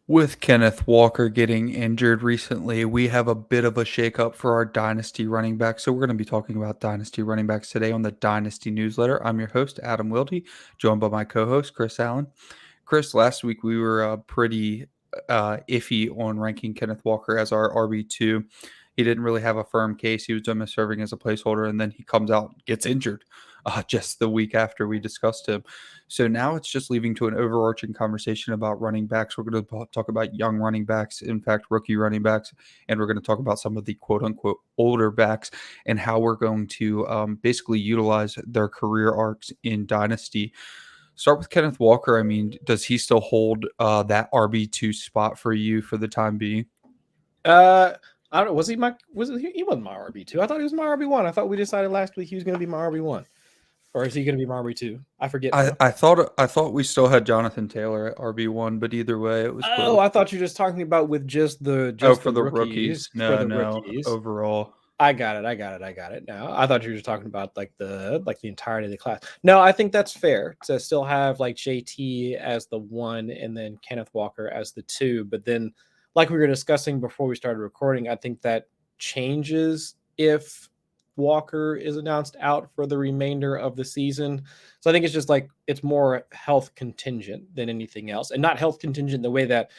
With Kenneth Walker getting injured recently, we have a bit of a shakeup for our dynasty running backs. So, we're going to be talking about dynasty running backs today on the Dynasty Newsletter. I'm your host, Adam Wilde, joined by my co host, Chris Allen. Chris, last week we were pretty iffy on ranking Kenneth Walker as our RB2. He didn't really have a firm case. He was just serving as a placeholder, and then he comes out, gets injured just the week after we discussed him. So now it's just leaving to an overarching conversation about running backs. We're going to talk about young running backs, in fact, rookie running backs, and we're going to talk about some of the quote unquote older backs and how we're going to basically utilize their career arcs in Dynasty. Start with Kenneth Walker. I mean, does he still hold that RB2 spot for you for the time being? I don't. Was he my? Was it? He wasn't my RB2. I thought he was my RB1. I thought we decided last week he was going to be my RB1, or is he going to be my RB2? I forget I, now. I thought we still had Jonathan Taylor at RB1, but either way, it was Oh, close. I thought you were just talking about with just the Oh, just for the the rookies? rookies for No, the no, rookies. overall. I got it. I got it. I got it. Now I thought you were just talking about like the entirety of the class. No, I think that's fair to still have like JT as the one and then Kenneth Walker as the two. But then, like we were discussing before we started recording, I think that changes if Walker is announced out for the remainder of the season. So I think it's just like it's more health contingent than anything else, and not health contingent in the way that,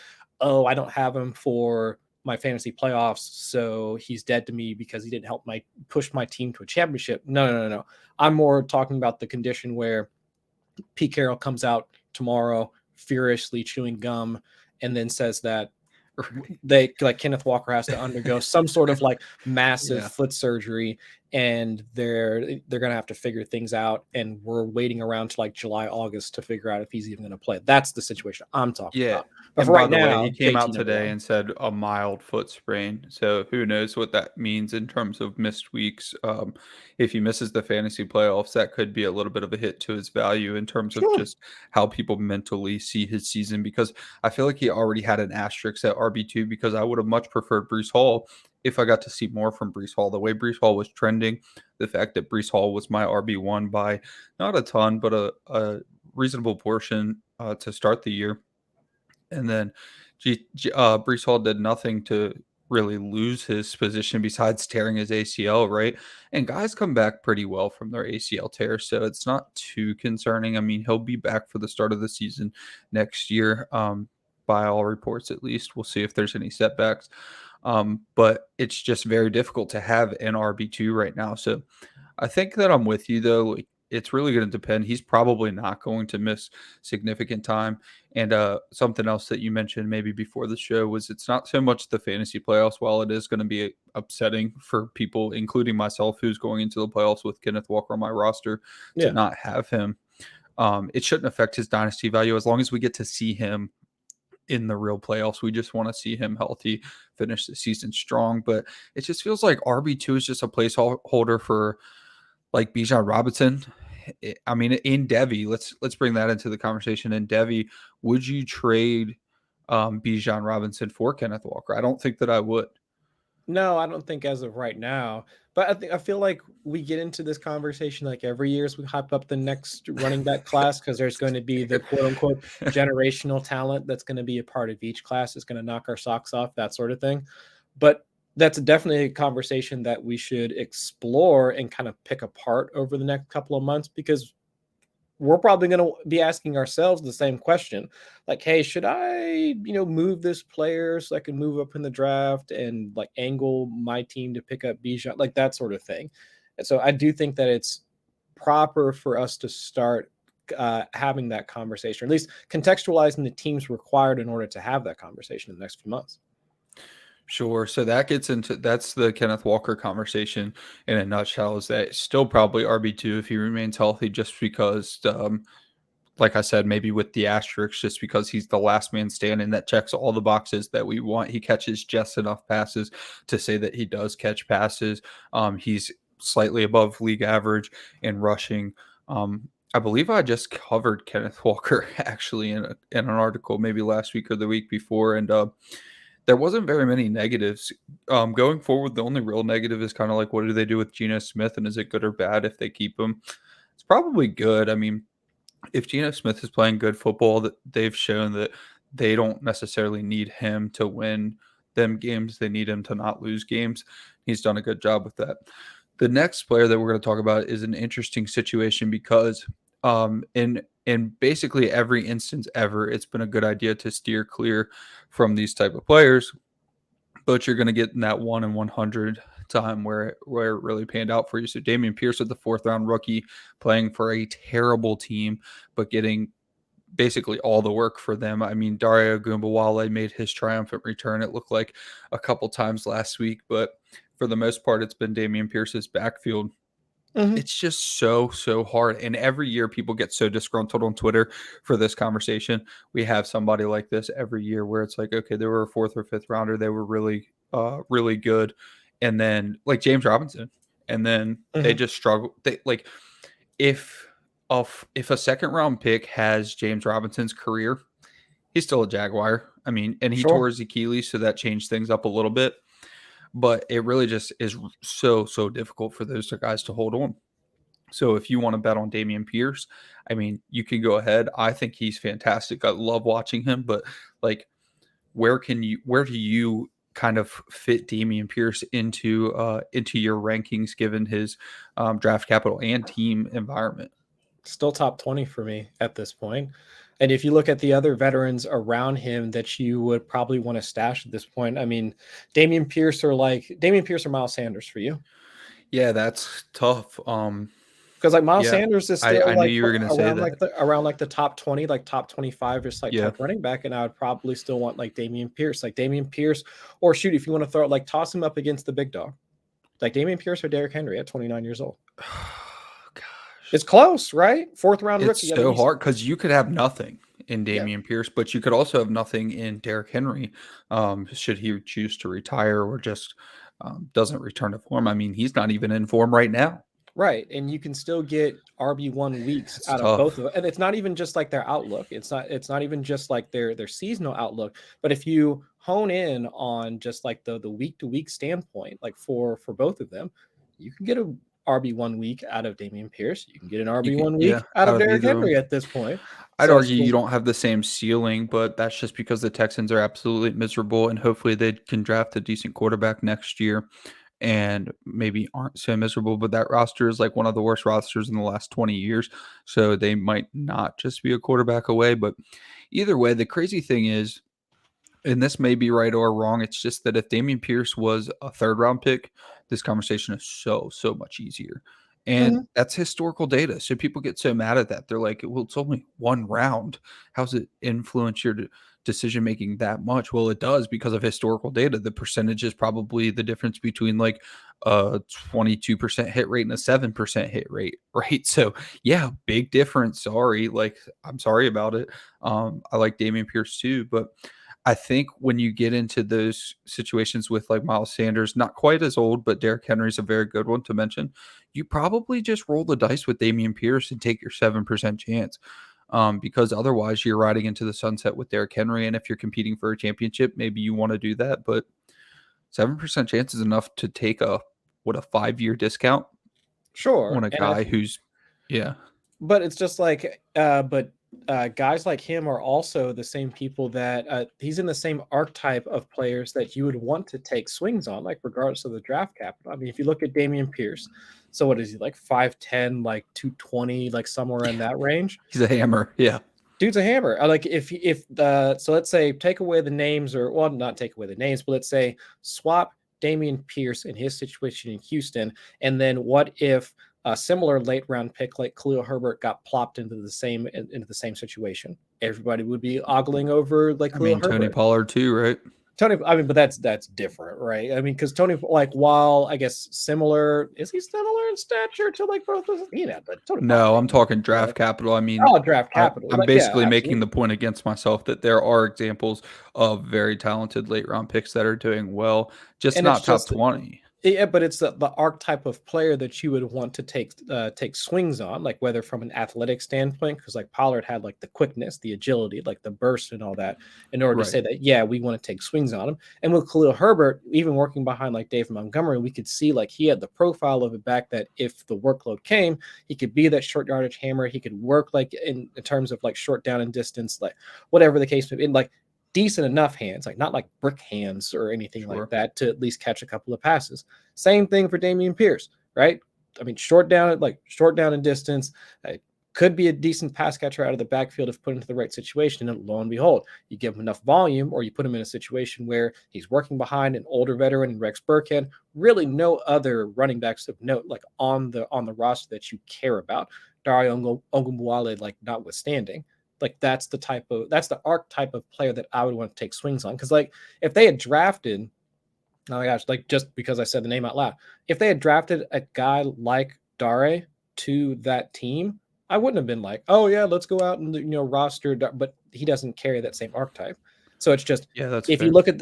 oh, I don't have him for my fantasy playoffs, so he's dead to me because he didn't help my push my team to a championship. No. I'm more talking about the condition where Pete Carroll comes out tomorrow furiously chewing gum and then says that they like Kenneth Walker has to undergo some sort of like massive Yeah. foot surgery, and they're gonna have to figure things out, and we're waiting around to like July, August to figure out if he's even gonna play. That's the situation I'm talking Yeah. about. But And for by right the way, he now, came JT out number today one. and said a mild foot sprain. So who knows what that means in terms of missed weeks. If he misses the fantasy playoffs, that could be a little bit of a hit to his value in terms of Sure. just how people mentally see his season. Because I feel like he already had an asterisk at RB2 because I would have much preferred Brees Hall if I got to see more from Brees Hall. The way Brees Hall was trending, the fact that Brees Hall was my RB1 by not a ton, but a reasonable portion to start the year. And then Brees Hall did nothing to really lose his position besides tearing his ACL, right? And guys come back pretty well from their ACL tear, so it's not too concerning. I mean, he'll be back for the start of the season next year, by all reports at least. We'll see if there's any setbacks. But it's just very difficult to have an RB2 right now. So I think that I'm with you though. Like, it's really going to depend. He's probably not going to miss significant time. And something else that you mentioned maybe before the show was it's not so much the fantasy playoffs, while it is going to be upsetting for people, including myself, who's going into the playoffs with Kenneth Walker on my roster, to Yeah. not have him. It shouldn't affect his dynasty value as long as we get to see him in the real playoffs. We just want to see him healthy, finish the season strong. But it just feels like RB2 is just a placeholder for like Bijan Robinson. I mean, in Devi, let's bring that into the conversation. In Devi, would you trade Bijan Robinson for Kenneth Walker? I don't think that I would. No, I don't think as of right now. But I feel like we get into this conversation like every year as we hype up the next running back class because there's going to be the quote unquote generational talent that's going to be a part of each class. It's going to knock our socks off, that sort of thing. But that's definitely a conversation that we should explore and kind of pick apart over the next couple of months because we're probably going to be asking ourselves the same question like, hey, should I move this player so I can move up in the draft and like angle my team to pick up Bijan, like that sort of thing. And so I do think that it's proper for us to start having that conversation, or at least contextualizing the teams required in order to have that conversation in the next few months. Sure. So that's the Kenneth Walker conversation in a nutshell. Is that still probably RB2 if he remains healthy, just because like I said, maybe with the asterisk, just because he's the last man standing that checks all the boxes that we want. He catches just enough passes to say that he does catch passes. He's slightly above league average in rushing. I believe I just covered Kenneth Walker actually in an article maybe last week or the week before, and there wasn't very many negatives. Going forward, the only real negative is kind of like, what do they do with Geno Smith, and is it good or bad if they keep him? It's probably good. I mean, if Geno Smith is playing good football, that they've shown that they don't necessarily need him to win them games. They need him to not lose games. He's done a good job with that. The next player that we're going to talk about is an interesting situation because in basically every instance ever, it's been a good idea to steer clear from these type of players, but you're going to get in that 1 in 100 time where it really panned out for you. So Dameon Pierce with the 4th round rookie playing for a terrible team, but getting basically all the work for them. I mean, Dario Gumbawale made his triumphant return, it looked like, a couple times last week, but for the most part, it's been Dameon Pierce's backfield. It's just so hard. And every year people get so disgruntled on Twitter for this conversation. We have somebody like this every year where it's like, okay, they were a 4th or 5th rounder. They were really, really good. And then like James Robinson, and then they just struggle. They like, if a 2nd round pick has James Robinson's career, he's still a Jaguar. I mean, and he tore his Achilles, so that changed things up a little bit. But it really just is so difficult for those guys to hold on. So if you want to bet on Dameon Pierce, I mean, you can go ahead. I think he's fantastic. I love watching him, but like, where do you kind of fit Dameon Pierce into your rankings given his draft capital and team environment? Still top 20 for me at this point. And if you look at the other veterans around him that you would probably want to stash at this point, I mean, Dameon Pierce or Miles Sanders for you. Yeah, that's tough. Because like Miles Sanders is still I knew you were going to say that. Around like the top 20, like top 25, just like Yeah. type running back. And I would probably still want like Dameon Pierce, or shoot, if you want to throw it, like toss him up against the big dog, like Dameon Pierce or Derrick Henry at 29 years old. It's close, right? 4th round rookie. It's so hard because you could have nothing in Dameon Pierce, but you could also have nothing in Derrick Henry, should he choose to retire or just doesn't return to form. I mean, he's not even in form right now. Right, and you can still get RB1 weeks out of both of them, and it's not even just like their outlook. It's not even just like their seasonal outlook. But if you hone in on just like the week to week standpoint, like for both of them, you can get a RB1 week out of Dameon Pierce. You can get an RB1 week out of Derrick Henry at this point. I'd argue you don't have the same ceiling, but that's just because the Texans are absolutely miserable, and hopefully they can draft a decent quarterback next year and maybe aren't so miserable. But that roster is like one of the worst rosters in the last 20 years, so they might not just be a quarterback away. But either way, the crazy thing is, and this may be right or wrong, it's just that if Dameon Pierce was a 3rd round pick, this conversation is so much easier. And that's historical data. So people get so mad at that. They're like, well, it's only 1 round. How's it influence your decision making that much? Well, it does because of historical data. The percentage is probably the difference between like a 22% hit rate and a 7% hit rate, right? So yeah, big difference. Sorry. Like, I'm sorry about it. I like Dameon Pierce too, but I think when you get into those situations with like Miles Sanders, not quite as old, but Derrick Henry's a very good one to mention, you probably just roll the dice with Dameon Pierce and take your 7% chance, because otherwise you're riding into the sunset with Derrick Henry. And if you're competing for a championship, maybe you want to do that, but 7% chance is enough to take a 5-year discount. Sure. On a guy who's, but it's just like, guys like him are also the same people that he's in the same archetype of players that you would want to take swings on, like regardless of the draft capital. I mean, if you look at Dameon Pierce, so what is he, like 5'10", like 220, like somewhere in that range? He's a hammer. Yeah. Dude's a hammer. Like so let's say take away the names, or well, not take away the names, but let's say swap Dameon Pierce and his situation in Houston, and then what if a similar late round pick like Khalil Herbert got plopped into the same situation? Everybody would be ogling over like Khalil Herbert. Tony Pollard too, right? But that's different, right? I mean, because Tony, like, while I guess similar, is he similar in stature to like both of them? Yeah, but Tony no, Pollard, I'm talking draft capital. I mean, draft capital. I'm basically making the point against myself that there are examples of very talented late round picks that are doing well, just not top 20. Yeah, but it's the archetype of player that you would want to take swings on, like whether from an athletic standpoint, because like Pollard had like the quickness, the agility, like the burst and all that, in order to say that, yeah, we want to take swings on him. And with Khalil Herbert, even working behind like Dave Montgomery, we could see like he had the profile of a back that if the workload came, he could be that short yardage hammer. He could work like in terms of like short down and distance, like whatever the case may be. And like decent enough hands, like not like brick hands or anything like Sure. that, to at least catch a couple of passes. Same thing for Dameon Pierce, right? I mean, short down in distance. Could be a decent pass catcher out of the backfield if put into the right situation. And lo and behold, you give him enough volume, or you put him in a situation where he's working behind an older veteran and Rex Burkhead. Really, no other running backs of note like on the roster that you care about. Dario Ogunbowale, like notwithstanding. Like that's the archetype of player that I would want to take swings on. Because like if they had drafted, oh my gosh, like just because I said the name out loud, if they had drafted a guy like Dare to that team, I wouldn't have been like, oh yeah, let's go out and roster. But he doesn't carry that same archetype. So it's just Yeah, that's if fair. you look at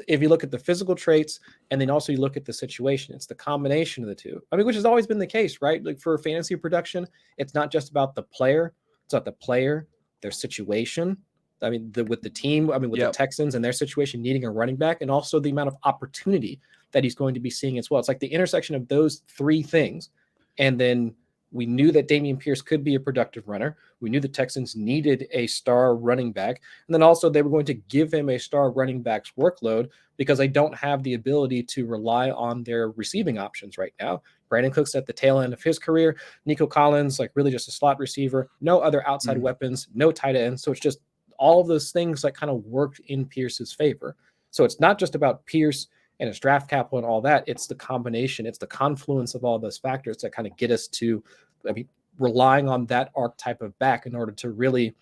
the physical traits, and then also you look at the situation, it's the combination of the two. I mean, which has always been the case, right? Like for fantasy production, it's not just about the player; it's about the player, their situation. I mean, with the team, I mean, with the Texans and their situation needing a running back, and also the amount of opportunity that he's going to be seeing as well. It's like the intersection of those three things, and then we knew that Dameon Pierce could be a productive runner. We knew the Texans needed a star running back. And then also they were going to give him a star running back's workload because they don't have the ability to rely on their receiving options right now. Brandon Cook's at the tail end of his career. Nico Collins, like really just a slot receiver, no other outside weapons, no tight ends. So it's just all of those things that kind of worked in Pierce's favor. So it's not just about Pierce and his draft capital and all that. It's the combination, it's the confluence of all those factors that kind of get us to, I mean, relying on that archetype of back in order to really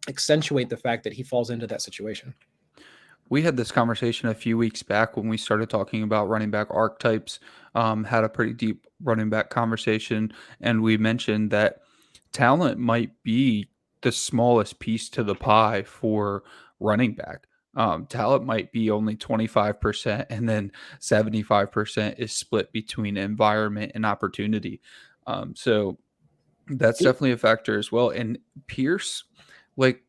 accentuate the fact that he falls into that situation. We had this conversation a few weeks back when we started talking about running back archetypes, had a pretty deep running back conversation, and we mentioned that talent might be the smallest piece to the pie for running back. Talent might be only 25%, and then 75% is split between environment and opportunity. So that's definitely a factor as well. And Pierce, like,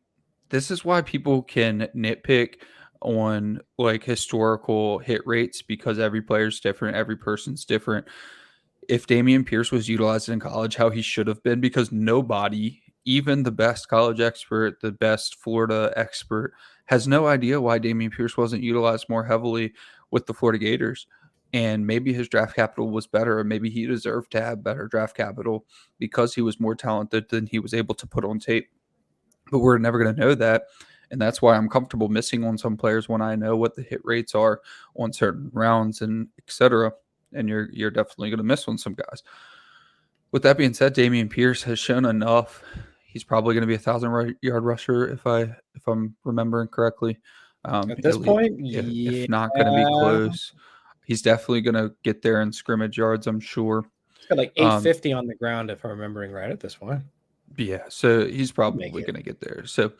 this is why people can nitpick on like historical hit rates because every player's different, every person's different. If Dameon Pierce was utilized in college, how he should have been, because nobody, even the best college expert, the best Florida expert, has no idea why Dameon Pierce wasn't utilized more heavily with the Florida Gators. And maybe his draft capital was better, or maybe he deserved to have better draft capital because he was more talented than he was able to put on tape. But we're never going to know that. And that's why I'm comfortable missing on some players when I know what the hit rates are on certain rounds and etc. And you're definitely going to miss on some guys. With that being said, Dameon Pierce has shown enough. He's probably going to be 1,000-yard rusher if I'm remembering correctly. At this point, if not going to be close, he's definitely going to get there in scrimmage yards, I'm sure. He's got like 850 on the ground, if I'm remembering right at this point. Yeah, so he's probably going to get there. So,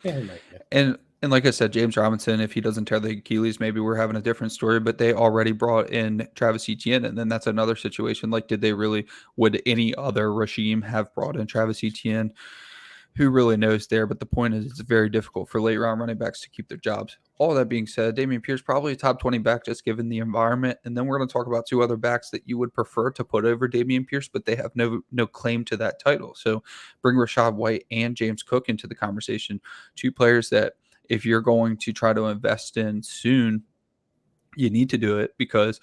and like I said, James Robinson, if he doesn't tear the Achilles, maybe we're having a different story. But they already brought in Travis Etienne, and then that's another situation. Like, would any other regime have brought in Travis Etienne? Who really knows there? But the point is, it's very difficult for late round running backs to keep their jobs. All that being said, Dameon Pierce probably a top 20 back just given the environment. And then we're going to talk about two other backs that you would prefer to put over Dameon Pierce, but they have no claim to that title. So bring Rachaad White and James Cook into the conversation. Two players that if you're going to try to invest in soon, you need to do it because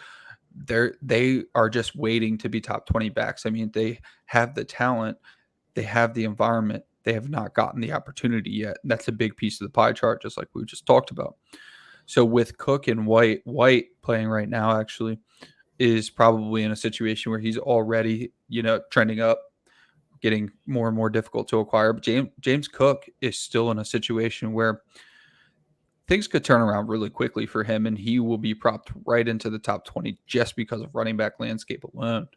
they are just waiting to be top 20 backs. I mean, they have the talent, they have the environment. They have not gotten the opportunity yet. And that's a big piece of the pie chart, just like we just talked about. So with Cook and White playing right now actually is probably in a situation where he's already, trending up, getting more and more difficult to acquire. But James Cook is still in a situation where things could turn around really quickly for him, and he will be propped right into the top 20 just because of running back landscape alone.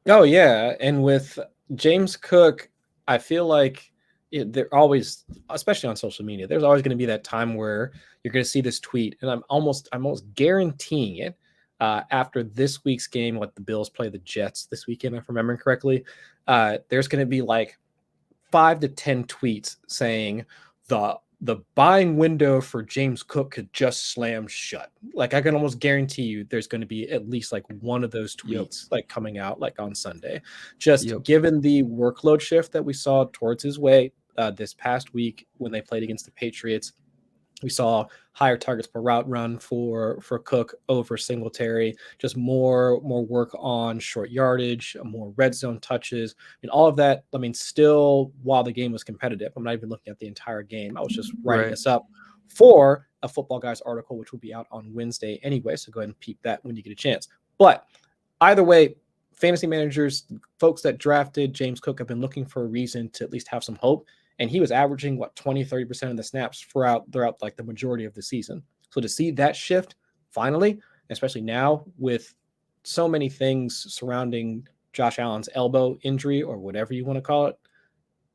Oh, yeah. And with James Cook, I feel like they're always, especially on social media, there's always going to be that time where you're going to see this tweet, and I'm almost guaranteeing it after this week's game. What the Bills play the Jets this weekend, if I'm remembering correctly, there's going to be like 5 to 10 tweets saying the buying window for James Cook could just slam shut. Like I can almost guarantee you there's going to be at least like one of those tweets like coming out like on Sunday, just given the workload shift that we saw towards his way this past week when they played against the Patriots. We saw higher targets per route run for Cook over Singletary, just more work on short yardage, more red zone touches, and all of that. I mean, still, while the game was competitive, I'm not even looking at the entire game. I was just writing Right. this up for a Football Guys article, which will be out on Wednesday anyway. So go ahead and peep that when you get a chance. But either way, fantasy managers, folks that drafted James Cook have been looking for a reason to at least have some hope. And he was averaging 20-30% of the snaps throughout like the majority of the season. So to see that shift finally, especially now with so many things surrounding Josh Allen's elbow injury or whatever you want to call it,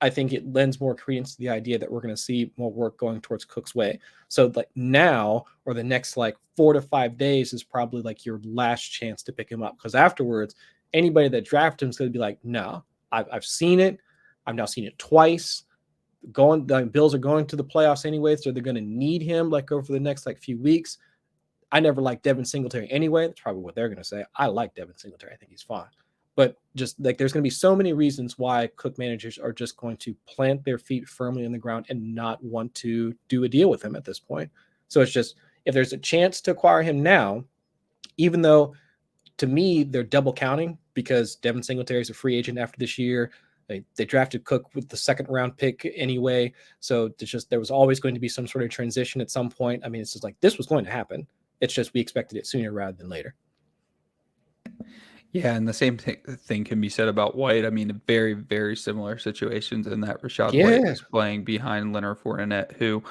I think it lends more credence to the idea that we're going to see more work going towards Cook's way. So like now or the next like 4 to 5 days is probably like your last chance to pick him up, because afterwards, anybody that drafted him is going to be like, no, I've seen it. I've now seen it twice. The Bills are going to the playoffs anyway, so they're going to need him like over the next like few weeks. I never liked Devin Singletary anyway. That's probably what they're going to say. I like Devin Singletary. I think he's fine. But just like there's going to be so many reasons why Cook managers are just going to plant their feet firmly on the ground and not want to do a deal with him at this point. So it's just, if there's a chance to acquire him now, even though to me they're double counting because Devin Singletary is a free agent after this year. They drafted Cook with the second round pick anyway. So it's just, there was always going to be some sort of transition at some point. I mean, it's just like this was going to happen. It's just we expected it sooner rather than later. Yeah, and the same thing can be said about White. I mean, very, very similar situations in that Rachaad White is playing behind Leonard Fournette, who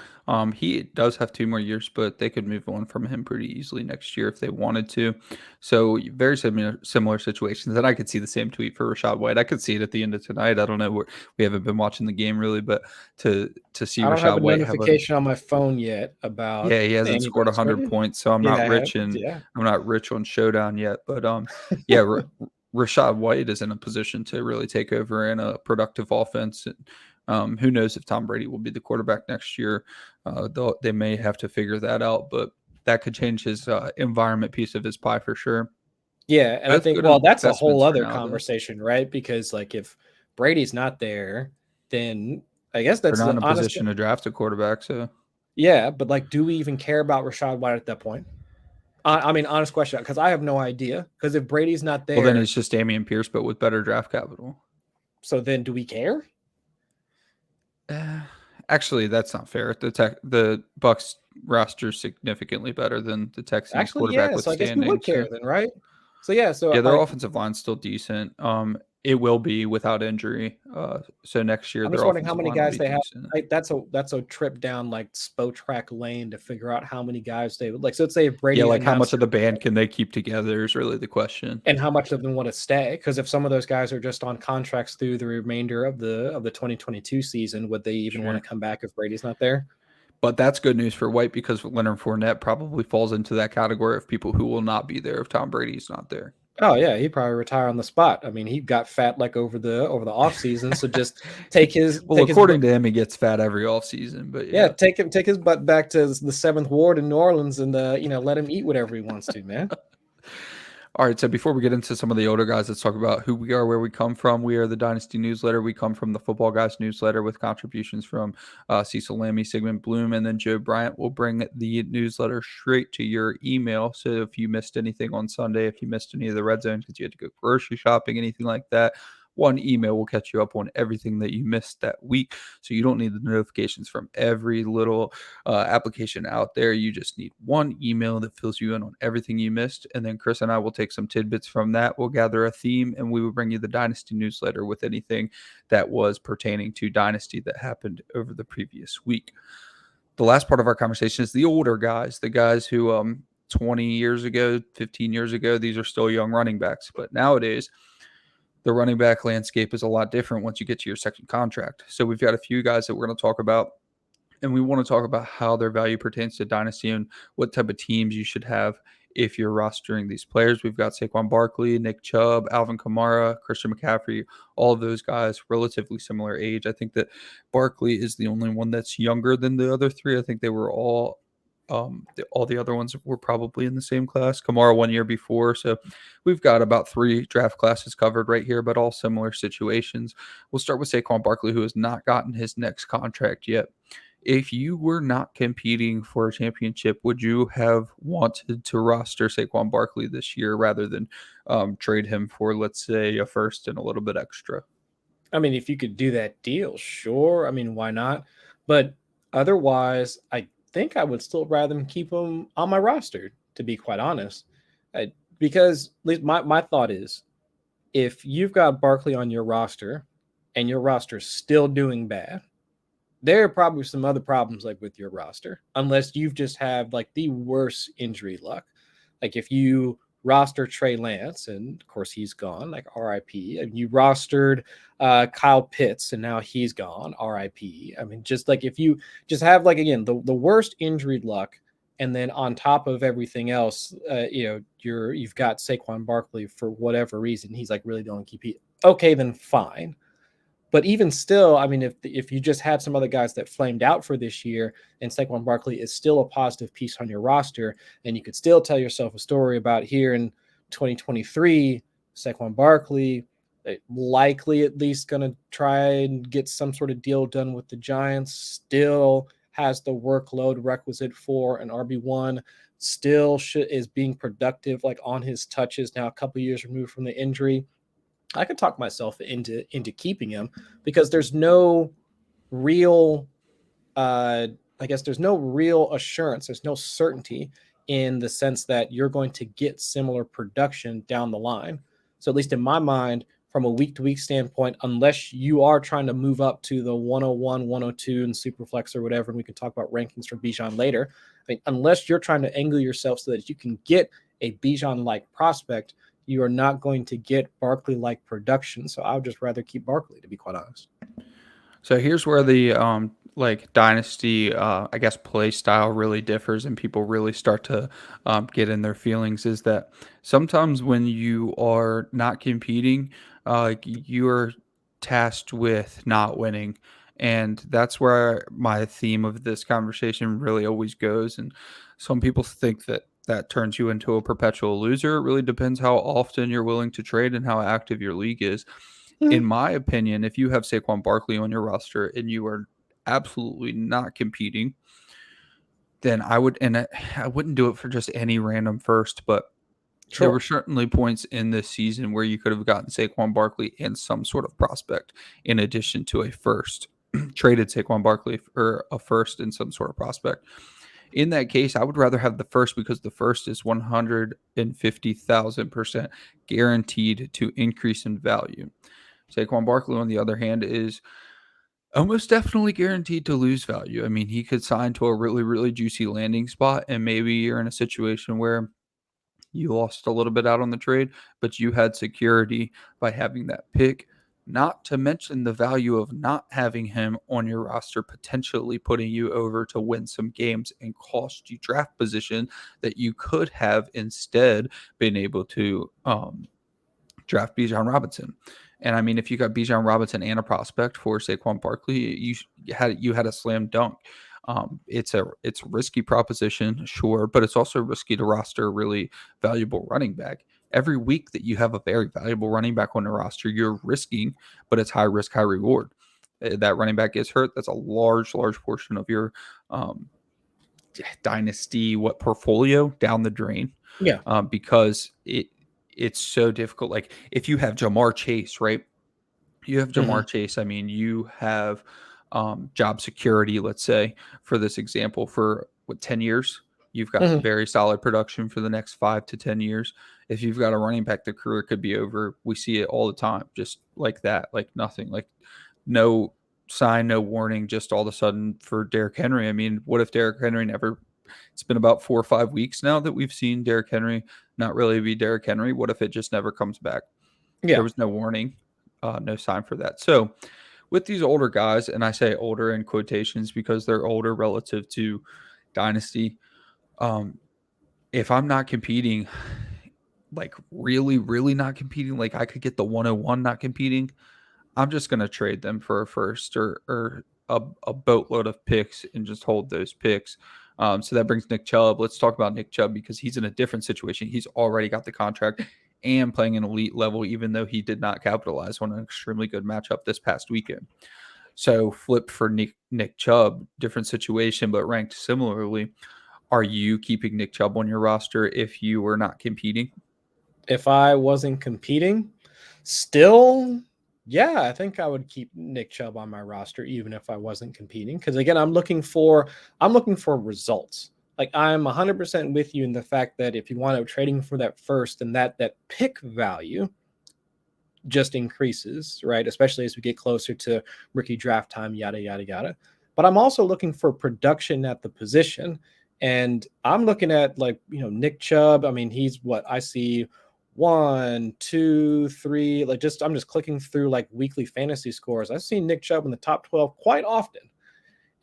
he does have 2 more years, but they could move on from him pretty easily next year if they wanted to. So very similar situations. And I could see the same tweet for Rachaad White. I could see it at the end of tonight. I don't know. We haven't been watching the game really, but to see I don't Rachaad have a White notification on my phone yet about. yeah, he hasn't scored 100 points, so I'm not rich on Showdown yet. But yeah, Rachaad White is in a position to really take over in a productive offense. And, who knows if Tom Brady will be the quarterback next year? They may have to figure that out, but that could change his environment piece of his pie for sure. Yeah, and I think that's a whole other conversation, right? Because like if Brady's not there, then I guess that's they're not in a position to draft a quarterback. So yeah, but like, do we even care about Rachaad White at that point? I mean, honest question, because I have no idea. Because if Brady's not there, well, then it's just Dameon Pierce, but with better draft capital. So then, do we care? Actually, that's not fair. The Bucs roster is significantly better than the Texans quarterback with so I guess standing. We would care then, right? So yeah, their offensive line's still decent. It will be without injury. So next year, I'm just wondering how many guys they have. Like, that's a trip down like Spotrac lane to figure out how many guys they would like. So let's say if Brady, how much of the band can they keep together is really the question, and how much of them want to stay. Because if some of those guys are just on contracts through the remainder of the 2022 season, would they even want to come back if Brady's not there? But that's good news for White because Leonard Fournette probably falls into that category of people who will not be there if Tom Brady's not there. Oh yeah, he'd probably retire on the spot. I mean, he got fat like over the off season, so just take his. According to him, he gets fat every off season. But yeah, take his butt back to the 7th Ward in New Orleans and let him eat whatever he wants to, man. All right, so before we get into some of the older guys, let's talk about who we are, where we come from. We are the Dynasty Newsletter. We come from the Football Guys newsletter with contributions from Cecil Lammy, Sigmund Bloom, and then Joe Bryant will bring the newsletter straight to your email. So if you missed anything on Sunday, if you missed any of the Red Zone because you had to go grocery shopping, anything like that, one email will catch you up on everything that you missed that week. So you don't need the notifications from every little application out there. You just need one email that fills you in on everything you missed. And then Chris and I will take some tidbits from that. We'll gather a theme and we will bring you the Dynasty Newsletter with anything that was pertaining to Dynasty that happened over the previous week. The last part of our conversation is the older guys, the guys who 20 years ago, 15 years ago, these are still young running backs. But nowadays, the running back landscape is a lot different once you get to your second contract. So we've got a few guys that we're going to talk about, and we want to talk about how their value pertains to Dynasty and what type of teams you should have if you're rostering these players. We've got Saquon Barkley, Nick Chubb, Alvin Kamara, Christian McCaffrey, all of those guys, relatively similar age. I think that Barkley is the only one that's younger than the other three. I think they were all the other ones were probably in the same class. Kamara 1 year before. So we've got about 3 draft classes covered right here, but all similar situations. We'll start with Saquon Barkley, who has not gotten his next contract yet. If you were not competing for a championship, would you have wanted to roster Saquon Barkley this year rather than trade him for, let's say, a first and a little bit extra? I mean, if you could do that deal, sure. I mean, why not? But otherwise, I think I would still rather keep him on my roster, to be quite honest. Because at least my thought is if you've got Barkley on your roster and your roster is still doing bad, there are probably some other problems like with your roster, unless you've just had like the worst injury luck. Like if you roster Trey Lance, and of course he's gone, like RIP. And you rostered Kyle Pitts, and now he's gone, RIP. I mean, just like if you just have like again the worst injury luck, and then on top of everything else, you've got Saquon Barkley for whatever reason, he's like really the only QP. Okay, then fine. But even still, I mean, if you just had some other guys that flamed out for this year, and Saquon Barkley is still a positive piece on your roster, and you could still tell yourself a story about here in 2023, Saquon Barkley likely at least going to try and get some sort of deal done with the Giants, still has the workload requisite for an RB1, still is being productive like on his touches now a couple years removed from the injury. I could talk myself into keeping him because there's no real I guess there's no real assurance, there's no certainty in the sense that you're going to get similar production down the line. So at least in my mind, from a week to week standpoint, unless you are trying to move up to the 101, 102 and Superflex or whatever, and we can talk about rankings for Bijan later. I mean, unless you're trying to angle yourself so that you can get a Bijan-like prospect, you are not going to get Barkley-like production. So I would just rather keep Barkley, to be quite honest. So here's where the dynasty I guess play style really differs and people really start to get in their feelings is that sometimes when you are not competing, you're tasked with not winning. And that's where my theme of this conversation really always goes. And some people think that that turns you into a perpetual loser. It really depends how often you're willing to trade and how active your league is. In my opinion, if you have Saquon Barkley on your roster and you are absolutely not competing, then I would, and I wouldn't do it for just any random first, but there were certainly points in this season where you could have gotten Saquon Barkley and some sort of prospect in addition to a first, traded Saquon Barkley for a first and some sort of prospect. In that case, I would rather have the first because the first is 150,000% guaranteed to increase in value. Saquon Barkley, on the other hand, is almost definitely guaranteed to lose value. I mean, he could sign to a really, really juicy landing spot, and maybe you're in a situation where you lost a little bit out on the trade, but you had security by having that pick. Not to mention the value of not having him on your roster, potentially putting you over to win some games and cost you draft position that you could have instead been able to draft Bijan Robinson. And I mean, if you got Bijan Robinson and a prospect for Saquon Barkley, you had a slam dunk. It's a risky proposition, sure, but it's also risky to roster a really valuable running back. Every week that you have a very valuable running back on the roster, you're risking, but it's high risk, high reward. That running back gets hurt. That's a large portion of your dynasty portfolio down the drain. Yeah. Because it's so difficult. Like if you have Jamar Chase, right? You have Jamar Chase. I mean, you have job security, let's say, for this example, for 10 years. You've got very solid production for the next 5 to 10 years. If you've got a running back, the career could be over. We see it all the time, just like that, like nothing, like no sign, no warning, just all of a sudden for Derrick Henry. I mean, what if Derrick Henry never – it's been about 4 or 5 weeks now that we've seen Derrick Henry not really be Derrick Henry. What if it just never comes back? Yeah. There was no warning, no sign for that. So with these older guys, and I say older in quotations because they're older relative to Dynasty, if I'm not competing, like really, really not competing, like I could get the 101 not competing, I'm just going to trade them for a first or a boatload of picks and just hold those picks. So that brings Nick Chubb. Let's talk about Nick Chubb because he's in a different situation. He's already got the contract and playing an elite level, even though he did not capitalize on an extremely good matchup this past weekend. So flip for Nick Chubb, different situation, but ranked similarly. Are you keeping Nick Chubb on your roster if you were not competing? If I wasn't competing, still, yeah, I think I would keep Nick Chubb on my roster even if I wasn't competing. Because again, I'm looking for results. Like I'm 100% with you in the fact that if you wind up trading for that first, then that pick value just increases, right? Especially as we get closer to rookie draft time, yada yada yada. But I'm also looking for production at the position. And I'm looking at Nick Chubb. I mean, he's what I see 1, 2, 3. I'm just clicking through like weekly fantasy scores. I've seen Nick Chubb in the top 12 quite often.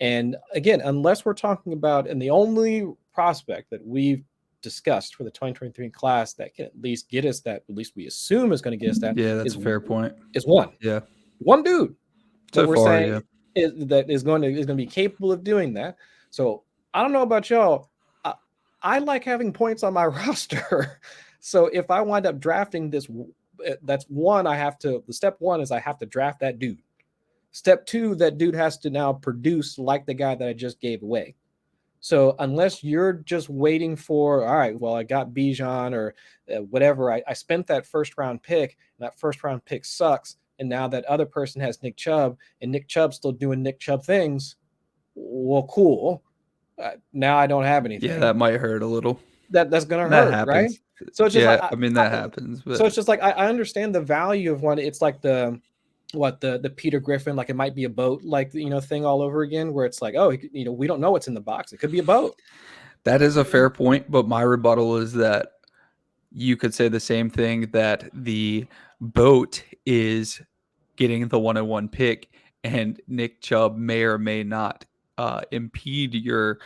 And again, unless we're talking about, and the only prospect that we've discussed for the 2023 class that can at least get us that, at least we assume is going to get us that. Yeah, that's a fair point. Is one. Yeah. One dude. So What we're far, saying is going to be capable of doing that. So I don't know about y'all. I like having points on my roster. So if I wind up drafting this, that's one, the step one is I have to draft that dude. Step two, that dude has to now produce like the guy that I just gave away. So unless you're just waiting for, all right, well, I got Bijan or whatever, I spent that first round pick, and that first round pick sucks. And now that other person has Nick Chubb, and Nick Chubb's still doing Nick Chubb things. Well, cool. Now I don't have anything. Yeah, that might hurt a little. That's gonna hurt, happens. Right? So it's just that happens. But so it's just like I understand the value of one. It's like the Peter Griffin, like it might be a boat, thing all over again, where it's like, oh, we don't know what's in the box. It could be a boat. That is a fair point, but my rebuttal is that you could say the same thing, that the boat is getting the 101 pick, and Nick Chubb may or may not impede your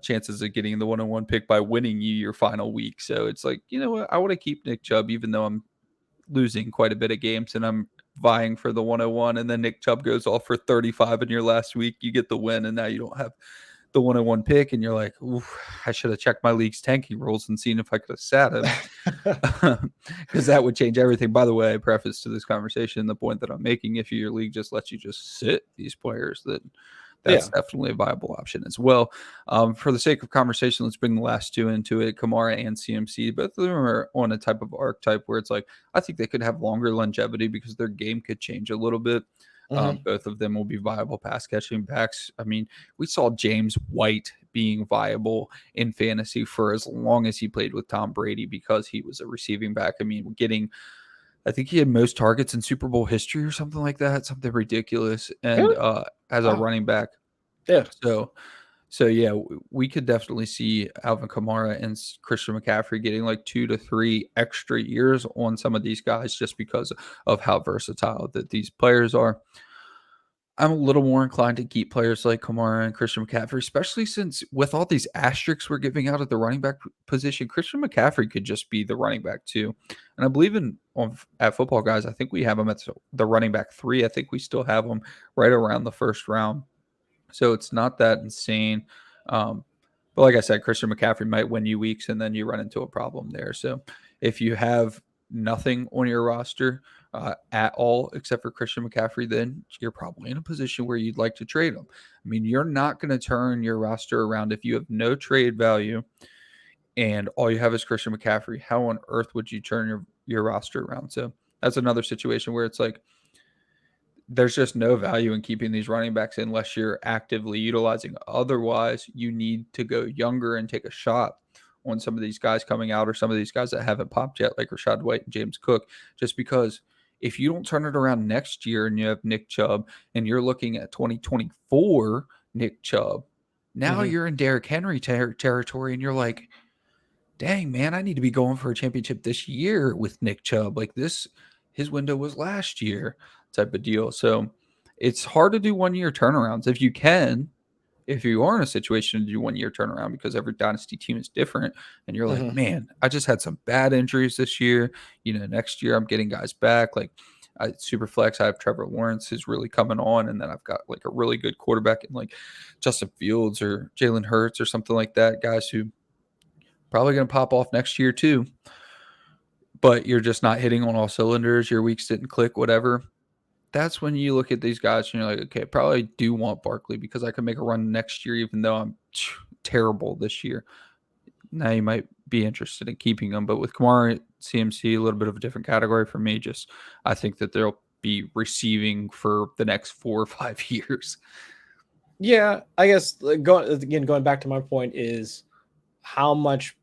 chances of getting the 101 pick by winning you your final week. So it's like, you know what? I want to keep Nick Chubb, even though I'm losing quite a bit of games and I'm vying for the 101. And then Nick Chubb goes off for 35 in your last week. You get the win, and now you don't have the 101 pick, and you're like, I should have checked my league's tanking rules and seen if I could have sat him, because that would change everything. By the way, preface to this conversation, the point that I'm making, if your league just lets you just sit these players, that's definitely a viable option as well. For the sake of conversation, let's bring the last two into it, Kamara and CMC. Both of them are on a type of archetype where it's like, I think they could have longer longevity because their game could change a little bit. Both of them will be viable pass catching backs. I mean, we saw James White being viable in fantasy for as long as he played with Tom Brady because he was a receiving back. I mean, I think he had most targets in Super Bowl history or something like that, something ridiculous. And as a running back. Yeah. So yeah, we could definitely see Alvin Kamara and Christian McCaffrey getting like 2 to 3 extra years on some of these guys just because of how versatile that these players are. I'm a little more inclined to keep players like Kamara and Christian McCaffrey, especially since with all these asterisks we're giving out at the running back position, Christian McCaffrey could just be the running back too. And I believe at Footballguys, I think we have him at the running back 3. I think we still have him right around the first round. So it's not that insane. But like I said, Christian McCaffrey might win you weeks, and then you run into a problem there. So if you have nothing on your roster at all except for Christian McCaffrey, then you're probably in a position where you'd like to trade him. I mean, you're not going to turn your roster around if you have no trade value and all you have is Christian McCaffrey. How on earth would you turn your roster around? So that's another situation where it's like, there's just no value in keeping these running backs unless you're actively utilizing. Otherwise, you need to go younger and take a shot on some of these guys coming out or some of these guys that haven't popped yet, like Rachaad White and James Cook, just because if you don't turn it around next year and you have Nick Chubb and you're looking at 2024 Nick Chubb, now you're in Derrick Henry territory and you're like, dang, man, I need to be going for a championship this year with Nick Chubb. Like his window was last year type of deal. So it's hard to do 1 year turnarounds. If you are in a situation to do 1 year turnaround, because every dynasty team is different and you're like, man, I just had some bad injuries this year. Next year I'm getting guys back. Like super flex, I have Trevor Lawrence who's really coming on. And then I've got like a really good quarterback in like Justin Fields or Jalen Hurts or something like that. Guys who probably going to pop off next year too. But you're just not hitting on all cylinders. Your weeks didn't click, whatever. that's when you look at these guys and you're like, okay, probably do want Barkley because I could make a run next year, even though I'm terrible this year. Now you might be interested in keeping him, but with Kamara, CMC, a little bit of a different category for me. Just I think that they'll be receiving for the next 4 or 5 years. Yeah, I guess going back to my point is how much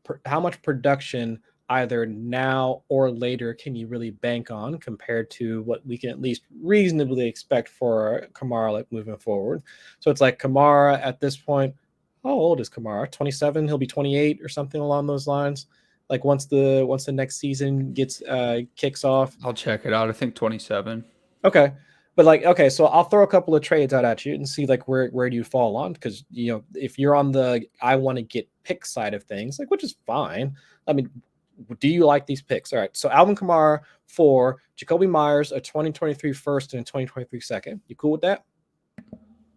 production either now or later can you really bank on compared to what we can at least reasonably expect for Kamara like moving forward. So it's like Kamara at this point, how old is Kamara? 27, he'll be 28 or something along those lines. Like once the next season gets kicks off. I'll check it out. I think 27. Okay. But like, okay, so I'll throw a couple of trades out at you and see like where do you fall on? Because if you're on the I want to get pick side of things, like which is fine. I mean, do you like these picks? All right. So Alvin Kamara for Jacoby Myers, a 2023 first and a 2023 second. You cool with that?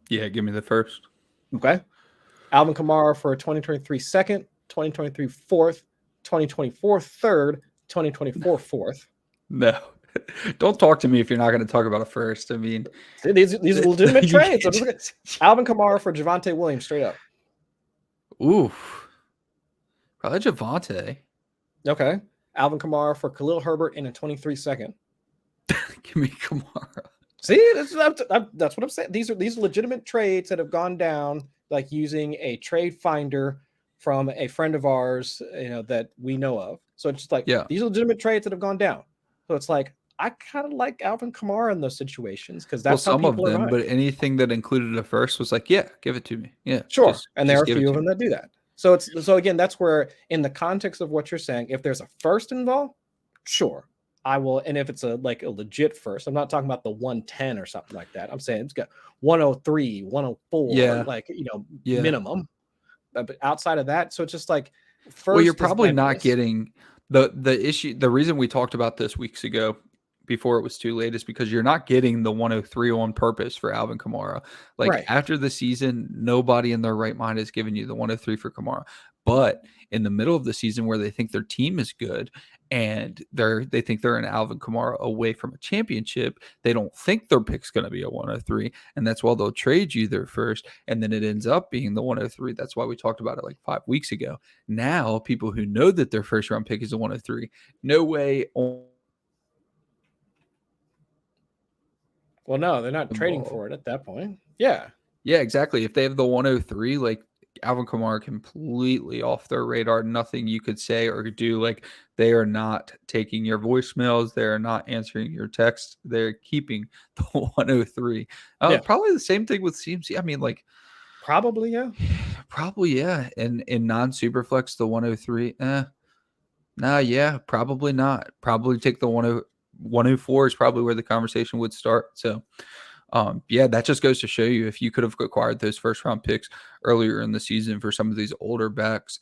Yeah, give me the first. Okay. Alvin Kamara for a 2023 second, 2023 fourth, 2024 third, 2024 fourth. No. Don't talk to me if you're not going to talk about a first. I mean, these are legitimate trades. Alvin Kamara for Javonte Williams, straight up. Ooh, probably Javonte. Okay. Alvin Kamara for Khalil Herbert in a 23 second. Give me Kamara. See, that's what I'm saying. These are legitimate trades that have gone down, like using a trade finder from a friend of ours, that we know of. So it's just like, these are legitimate trades that have gone down. So it's like, I kind of like Alvin Kamara in those situations because that's how people are. But anything that included a first was like, yeah, give it to me. Yeah, sure. And there are a few of them that do that. So again, that's where in the context of what you're saying, if there's a first involved, sure, I will. And if it's a legit first, I'm not talking about the 110 or something like that. I'm saying it's got 103, 104, minimum. But outside of that, so it's just like first. Well, you're probably not getting the issue. The reason we talked about this weeks ago before it was too late is because you're not getting the 103 on purpose for Alvin Kamara. After the season, nobody in their right mind is giving you the 103 for Kamara. But in the middle of the season where they think their team is good and they think they're an Alvin Kamara away from a championship, they don't think their pick's going to be a 103. And that's why they'll trade you their first. And then it ends up being the 103. That's why we talked about it like 5 weeks ago. Now, people who know that their first round pick is a 103, no way on. Well, no, they're not trading for it at that point. Yeah. Yeah, exactly. If they have the 103, like Alvin Kamara completely off their radar, nothing you could say or do. Like they are not taking your voicemails. They're not answering your text. They're keeping the 103. Probably the same thing with CMC. I mean, like probably, yeah. Probably, yeah. And in non-super flex, the 103, probably not. Probably take the 104 is probably where the conversation would start. So, that just goes to show you if you could have acquired those first round picks earlier in the season for some of these older backs,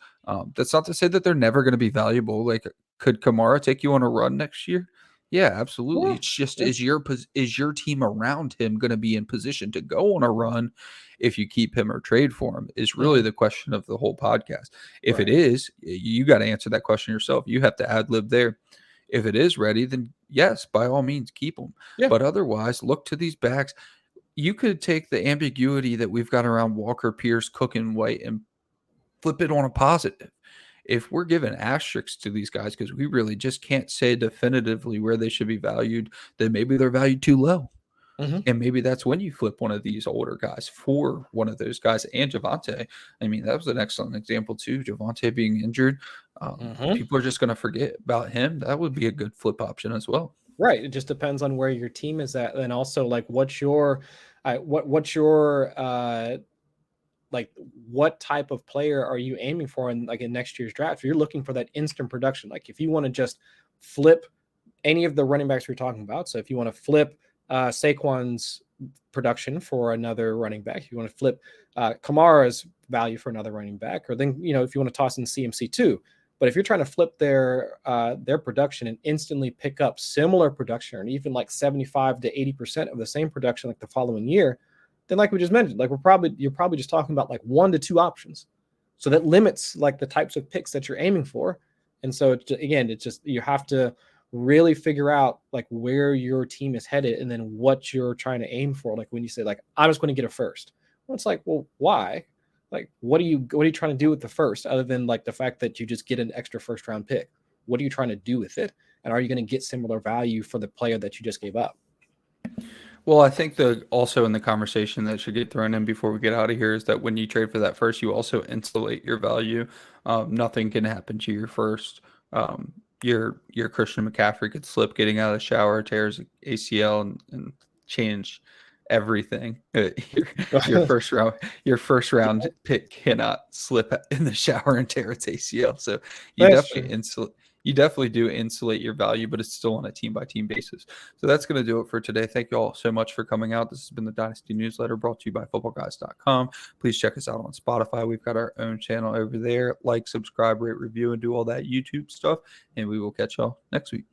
that's not to say that they're never going to be valuable. Like, could Kamara take you on a run next year? Yeah, absolutely. It's just, is your team around him going to be in position to go on a run if you keep him or trade for him is really the question of the whole podcast. If it is, you got to answer that question yourself. You have to ad lib there. If it is ready, then yes, by all means, keep them. Yeah. But otherwise, look to these backs. You could take the ambiguity that we've got around Walker, Pierce, Cook, and White and flip it on a positive. If we're giving asterisks to these guys because we really just can't say definitively where they should be valued, then maybe they're valued too low. And maybe that's when you flip one of these older guys for one of those guys. And Javonte, I mean, that was an excellent example too. Javonte being injured. People are just going to forget about him. That would be a good flip option as well. Right. It just depends on where your team is at. And also like what type of player are you aiming for in next year's draft? If you're looking for that instant production, like if you want to just flip any of the running backs we're talking about. So if you want to flip Saquon's production for another running back, if you want to flip Kamara's value for another running back, or then, if you want to toss in CMC too. But if you're trying to flip their production and instantly pick up similar production, or even like 75 to 80% of the same production like the following year, then like we just mentioned, like you're probably just talking about like 1 to 2 options. So that limits like the types of picks that you're aiming for. And so it's just, you have to really figure out like where your team is headed and then what you're trying to aim for. Like when you say like, I'm just going to get a first. Well, it's like, well, why? Like, what are you trying to do with the first other than like the fact that you just get an extra first round pick? What are you trying to do with it? And are you going to get similar value for the player that you just gave up? Well, I think also in the conversation that should get thrown in before we get out of here is that when you trade for that first, you also insulate your value. Nothing can happen to your first. Your Christian McCaffrey could slip getting out of the shower, tears ACL, and change everything. Your first round pick cannot slip in the shower and tear its ACL. So you definitely do insulate your value, but it's still on a team by team basis. So that's going to do it for today. Thank you all so much for coming out. This has been the Dynasty Newsletter brought to you by Footballguys.com. Please check us out on Spotify. We've got our own channel over there. Like, subscribe, rate, review, and do all that YouTube stuff. And we will catch y'all next week.